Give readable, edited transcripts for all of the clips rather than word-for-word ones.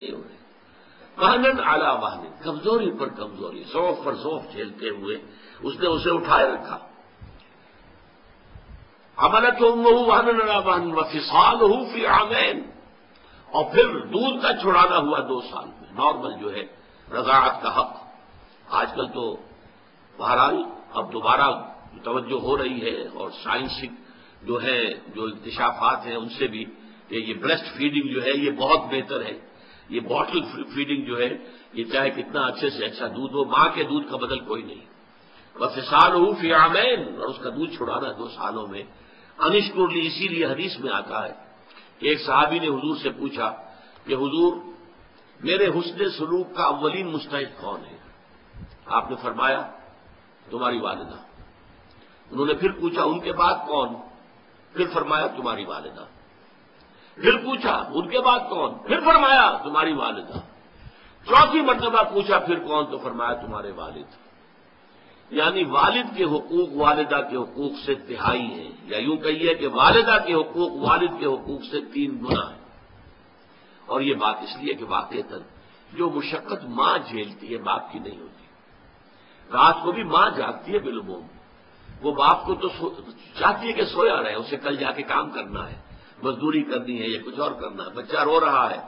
نہیں ہو رہے. وہنن علی وہن، کمزوری پر کمزوری، ضعف پر ضعف جھیلتے ہوئے اس نے اسے اٹھائے رکھا. حملتہ امہ وہنن علی وہن وفصالہ فی عامین، اور پھر دودھ کا چھڑانا ہوا 2 سال میں. نارمل جو ہے رضاعت کا حق، آج کل تو بہرحال اب دوبارہ توجہ ہو رہی ہے اور سائنسی جو ہے جو اکتشافات ہیں ان سے بھی کہ یہ بریسٹ فیڈنگ جو ہے یہ بہت بہتر ہے. یہ باٹل فیڈنگ جو ہے یہ چاہے کتنا اچھے سے اچھا دودھ ہو، ماں کے دودھ کا بدل کوئی نہیں. وفصالہ فی عامین، اور اس کا دودھ چھڑانا 2 سالوں میں. انشکر لی، اسی لیے حدیث میں آتا ہے کہ ایک صحابی نے حضور سے پوچھا کہ حضور میرے حسن سلوک کا اولین مستحق کون ہے؟ آپ نے فرمایا تمہاری والدہ. انہوں نے پھر پوچھا ان کے بعد کون؟ پھر فرمایا تمہاری والدہ. پھر پوچھا ان کے بعد کون؟ پھر فرمایا تمہاری والدہ. 4تھی مرتبہ پوچھا پھر کون؟ تو فرمایا تمہارے والد. یعنی والد کے حقوق والدہ کے حقوق سے تہائی ہیں، یا یوں کہیے کہ والدہ کے حقوق والد کے حقوق سے 3 گنا ہیں. اور یہ بات اس لیے کہ واقعتاً جو مشقت ماں جھیلتی ہے باپ کی نہیں ہوتی. رات کو بھی ماں جاگتی ہے بالعموم، وہ باپ کو تو چاہتی ہے کہ سویا رہے، اسے کل جا کے کام کرنا ہے، مزدوری کرنی ہے یا کچھ اور کرنا ہے. بچہ رو رہا ہے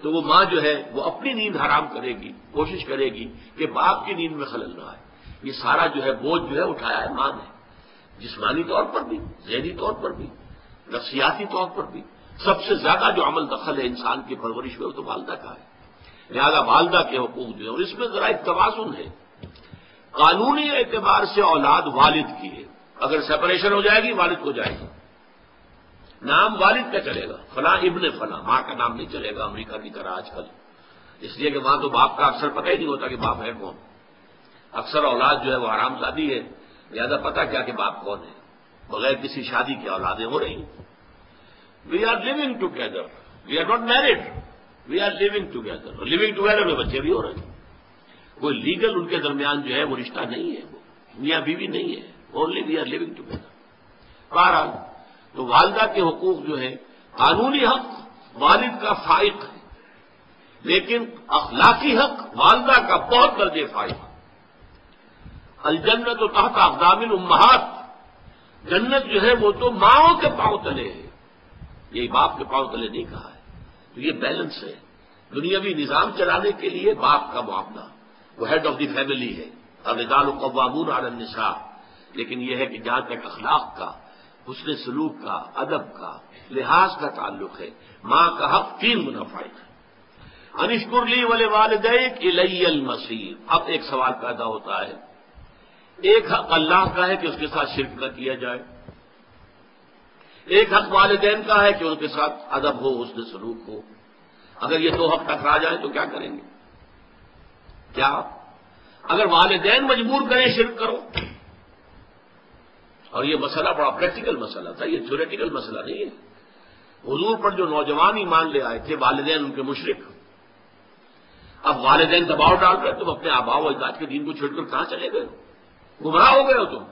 تو وہ ماں جو ہے وہ اپنی نیند حرام کرے گی، کوشش کرے گی کہ باپ کی نیند میں خلل نہ آئے. یہ سارا جو ہے بوجھ جو ہے اٹھایا ہے ماں نے، جسمانی طور پر بھی، ذہنی طور پر بھی، نفسیاتی طور پر بھی. سب سے زیادہ جو عمل دخل ہے انسان کی پرورش میں وہ تو والدہ کا ہے. لہذا والدہ کے حقوق جو ہے، اور اس میں ذرا ایک توازن ہے. قانونی اعتبار سے اولاد والد کی ہے، اگر سپریشن ہو جائے گی والد کو جائے گی، نام والد کا چلے گا، فلاں ابن فلاں، ماں کا نام نہیں چلے گا امریکہ کی طرح آج کل. اس لیے کہ وہاں تو باپ کا اکثر پتہ ہی نہیں ہوتا کہ باپ ہے کون. اکثر اولاد جو ہے وہ حرام زادی ہے، لہذا پتہ کیا کہ باپ کون ہے. بغیر کسی شادی کی اولادیں ہو رہی ہیں. We are living together, we are not married, we are living together. Living together میں بچے بھی ہو رہے ہیں. کوئی لیگل ان کے درمیان جو ہے وہ رشتہ نہیں ہے، وہ میاں بیوی نہیں ہے، only we are living together. بہرحال تو والدہ کے حقوق جو ہے قانونی حق والد کا فائق ہے، لیکن اخلاقی حق والدہ کا بہت درجے فائق. الجنت تحت اقدام الامہات، جنت جو ہے وہ تو ماؤں کے پاؤں تلے ہے، یہی باپ کے پاؤں تلے نہیں کہا ہے. تو یہ بیلنس ہے. دنیاوی نظام چلانے کے لیے باپ کا معاملہ وہ ہیڈ آف دی فیملی ہے، الرجال قوامون علی النساء. لیکن یہ ہے کہ جہاں تک اخلاق کا، حسن سلوک کا، ادب کا، لحاظ کا تعلق ہے، ماں کا حق 3 گنا فائق ہے. انشکر لی ولوالدیک الی المصیر. اب ایک سوال پیدا ہوتا ہے، ایک حق اللہ کا ہے کہ اس کے ساتھ شرک نہ کیا جائے، ایک حق والدین کا ہے کہ ان کے ساتھ ادب ہو، حسن سلوک ہو. اگر یہ 2 حق ٹکرا جائیں تو کیا کریں گے؟ کیا اگر والدین مجبور کریں شرک کرو؟ اور یہ مسئلہ بڑا پریکٹیکل مسئلہ تھا، یہ تھیوریٹیکل مسئلہ نہیں ہے. حضور پر جو نوجوان ایمان لے آئے تھے والدین ان کے مشرک، اب والدین دباؤ ڈال رہے، تم اپنے آباء و اجداد کے دین کو چھوڑ کر کہاں چلے گئے؟ گمراہ ہو گئے ہو تم،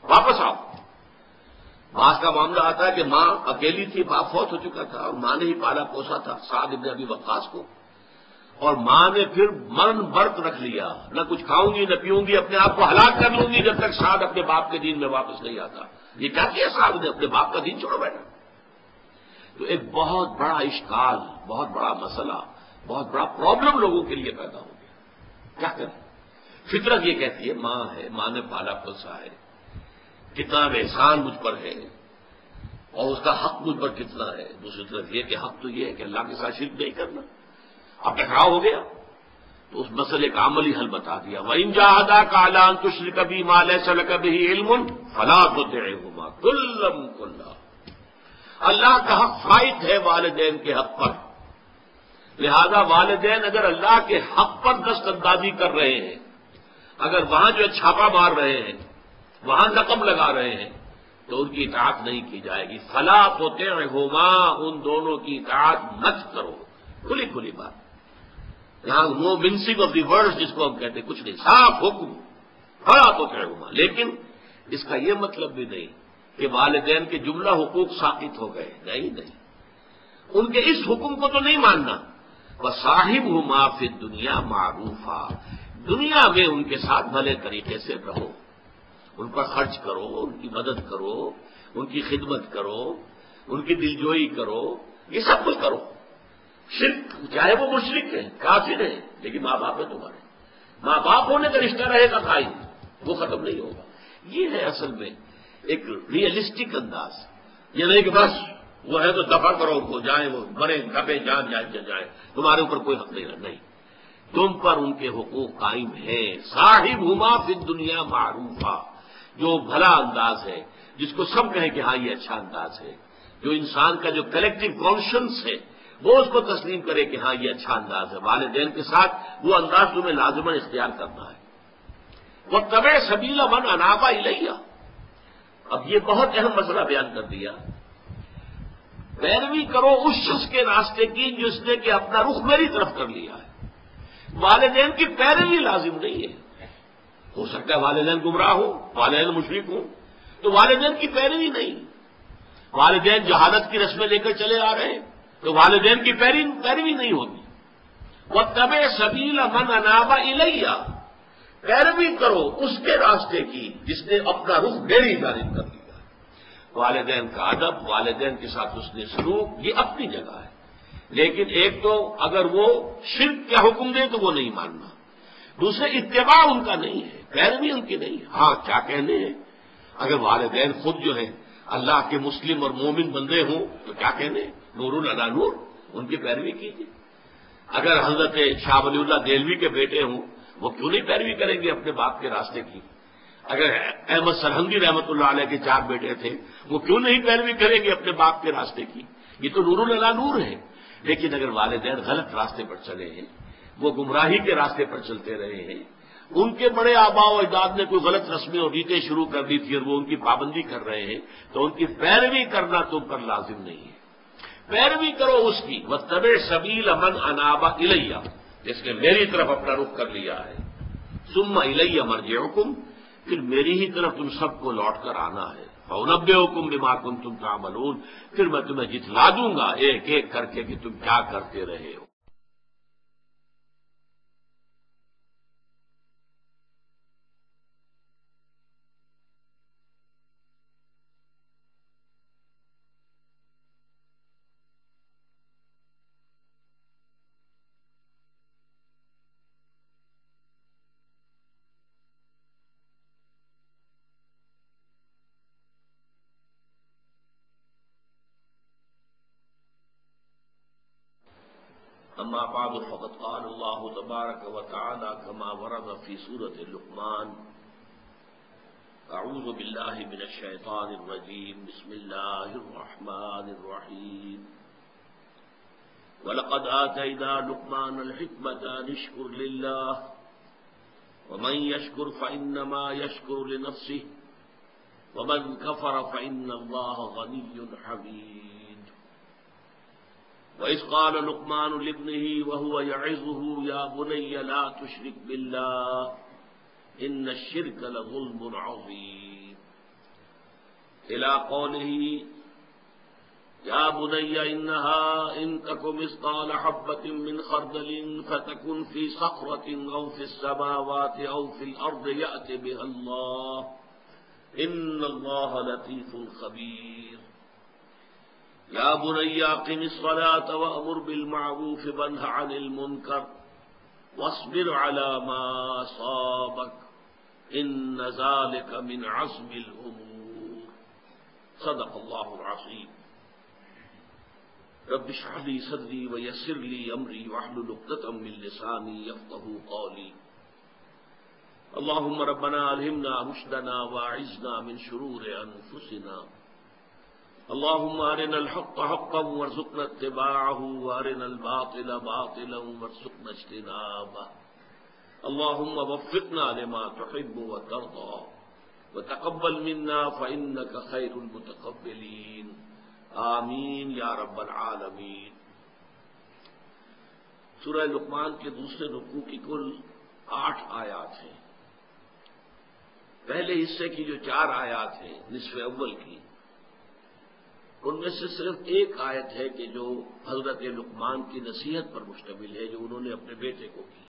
واپس آؤ. بعض کا معاملہ آتا ہے کہ ماں اکیلی تھی، باپ فوت ہو چکا تھا اور ماں نے ہی پالا پوسا تھا سعد بن ابی وقاص کو، اور ماں نے پھر مرن برت رکھ لیا، نہ کچھ کھاؤں گی نہ پیوں گی، اپنے آپ کو ہلاک کر لوں گی جب تک سعد اپنے باپ کے دین میں واپس نہیں آتا. یہ کیا کیا سعد نے؟ اپنے باپ کا دین چھوڑ بیٹھا. تو ایک بہت بڑا اشکال، بہت بڑا مسئلہ، بہت بڑا پرابلم لوگوں کے لیے پیدا ہو گیا. کیا کریں؟ فطرت یہ کہتی ہے ماں ہے، ماں نے پالا پوسا ہے، کتنا احسان مجھ پر ہے اور اس کا حق مجھ پر کتنا ہے. دوسری طرف یہ کہ حق تو یہ ہے کہ اللہ کے ساتھ شرک نہیں کرنا. اب ٹکراؤ ہو گیا تو اس مسئلے کا عملی حل بتا دیا. وَإِن جَاهَدَاكَ عَلَىٰ أَن تُشْرِكَ بِي مَا لَيْسَ لَكَ بِهِ عِلْمٌ فَلَا تُطِعْهُمَا كُلًّا كُلًّا. اللہ کا حق فائق ہے والدین کے حق پر، لہذا والدین اگر اللہ کے حق پر دست اندازی کر رہے ہیں، اگر وہاں جو چھاپا مار رہے ہیں، وہاں رقم لگا رہے ہیں، تو ان کی اطاعت نہیں کی جائے گی. فَلَا تُطِعْهُمَا، ان دونوں کی اطاعت مت کرو. کھلی کھلی بات، یہاں نو منسنگ آف دی ورڈز جس کو ہم کہتے ہیں، کچھ نہیں، صاف حکم. فَلَا تُطِعْهُمَا. لیکن اس کا یہ مطلب بھی نہیں کہ والدین کے جملہ حقوق ساقط ہو گئے. نہیں، ان کے اس حکم کو تو نہیں ماننا، وصاحبہما فی الدنیا معروفا، دنیا میں ان کے ساتھ بھلے طریقے سے رہو، ان پر خرچ کرو، ان کی مدد کرو، ان کی خدمت کرو، ان کی دلجوئی کرو، یہ سب کچھ کرو۔ شرک چاہے وہ مشرک ہے، کافر ہے، لیکن ماں باپ ہے تمہارے، ماں باپ ہونے کا رشتہ رہے گا قائم، وہ ختم نہیں ہوگا۔ یہ ہے اصل میں ایک ریئلسٹک انداز، یہ نہیں کہ بس وہ ہے تو دفع کرو ان کو، جائیں وہ مرے دبے جان جائیں، تمہارے اوپر کوئی حق نہیں، تم پر ان کے حقوق قائم ہیں۔ صاحبہما فی الدنیا معروفا، جو بھلا انداز ہے، جس کو سب کہیں کہ ہاں یہ اچھا انداز ہے، جو انسان کا جو کلیکٹو کانشنس ہے وہ اس کو تسلیم کرے کہ ہاں یہ اچھا انداز ہے۔ والدین کے ساتھ وہ انداز تمہیں لازماً اختیار کرنا ہے۔ واتبع سبیل من اناب الیہ، اب یہ بہت اہم مسئلہ بیان کر دیا، پیروی کرو اس شخص کے راستے کی جس نے کہ اپنا رخ میری طرف کر لیا ہے۔ والدین کی پیروی لازم نہیں ہے، ہو سکتا ہے والدین گمراہ ہوں، والدین مشرک ہوں، تو والدین کی پیروی نہیں، والدین جہالت کی رسمیں لے کر چلے آ رہے ہیں تو والدین کی پیروی نہیں ہوگی۔ واتبع سبیل من اناب الیہ، پیروی کرو اس کے راستے کی جس نے اپنا رخ میری جانب کر لیا۔ والدین کا ادب، والدین کے ساتھ اس نے سلوک، یہ اپنی جگہ ہے، لیکن ایک تو اگر وہ شرک کا حکم دے تو وہ نہیں ماننا، دوسرے اتباع ان کا نہیں ہے، پیروی ان کی نہیں ہے۔ ہاں کیا کہنے ہیں، اگر والدین خود جو ہیں اللہ کے مسلم اور مومن بندے ہوں تو کیا کہنے، نور علی نور، ان کی پیروی کیجیے۔ اگر حضرت شاہ ولی اللہ دہلوی کے بیٹے ہوں وہ کیوں نہیں پیروی کریں گے اپنے باپ کے راستے کی؟ اگر احمد سرہنگی رحمۃ اللہ علیہ کے 4 بیٹے تھے وہ کیوں نہیں پیروی کریں گے اپنے باپ کے راستے کی؟ یہ تو نور علی نور ہے۔ لیکن اگر والدین غلط راستے پر چلے ہیں، وہ گمراہی کے راستے پر چلتے رہے ہیں، ان کے بڑے آباء و اجداد نے کوئی غلط رسمیں اور ریتیں شروع کر دی تھی اور وہ ان کی پابندی کر رہے ہیں، تو ان کی پیروی کرنا تم پر لازم نہیں ہے۔ پیروی کرو اس کی، واتبع سبیل من اناب الیہ، جس نے میری طرف اپنا رخ کر لیا ہے۔ ثم الیہ مرجعکم، پھر میری ہی طرف تم سب کو لوٹ کر آنا ہے۔ فانبئکم بما کنتم تعملون، پھر میں تمہیں جتلا دوں گا ایک ایک کر کے کہ تم کیا کرتے رہے ہو۔ اما بعد فقد قال اللہ تبارک وتعالی كما ورد في سورة لقمان، اعوذ باللہ من الشیطان الرجیم، بسم اللہ الرحمن الرحیم، وَلَقَدْ آتَيْنَا لُقْمَانَ الْحِكْمَةَ أَنِ اشْكُرْ لِلَّهِ وَمَنْ يَشْكُرْ فَإِنَّمَا يَشْكُرُ لِنَفْسِهِ وَمَنْ كَفَرَ فَإِنَّ اللَّهَ غَنِيٌّ حَمِيدٌ۔ وَإِذْ قَالَ لُقْمَانُ لِابْنِهِ وَهُوَ يَعِظُهُ يَا بُنَيَّ لَا تُشْرِكْ بِاللَّهِ إِنَّ الشِّرْكَ لَظُلْمٌ عَظِيمٌ، إِلَى قَوْلِهِ يا بني إنها إن تك مثقال حبة من خردل فتكن في صخرة أو في السماوات أو في الأرض يأت بها الله إن الله لطيف خبير۔ يا بني أقم الصلاة وأمر بالمعروف وانه عن المنكر واصبر على ما أصابك إن ذلك من عزم الأمور۔ صدق الله العظيم۔ رب اشرح لي صدري ويسر لي امري واحلل عقدة من لساني يفقهوا قولي۔ اللهم ربنا الهمنا رشدنا واعذنا من شرور انفسنا، اللهم ارنا الحق حقا وارزقنا اتباعه وارنا الباطل باطلا وارزقنا اجتنابه، اللهم وفقنا لما تحب وترضى وتقبل منا فإنك خير المتقبلين، آمین یا رب العالمین۔ سورہ لقمان کے دوسرے رکوع کی کل 8 آیات ہیں۔ پہلے حصے کی جو 4 آیات ہیں نصف اول کی، ان میں سے صرف ایک آیت ہے کہ جو حضرت لقمان کی نصیحت پر مشتمل ہے جو انہوں نے اپنے بیٹے کو کی۔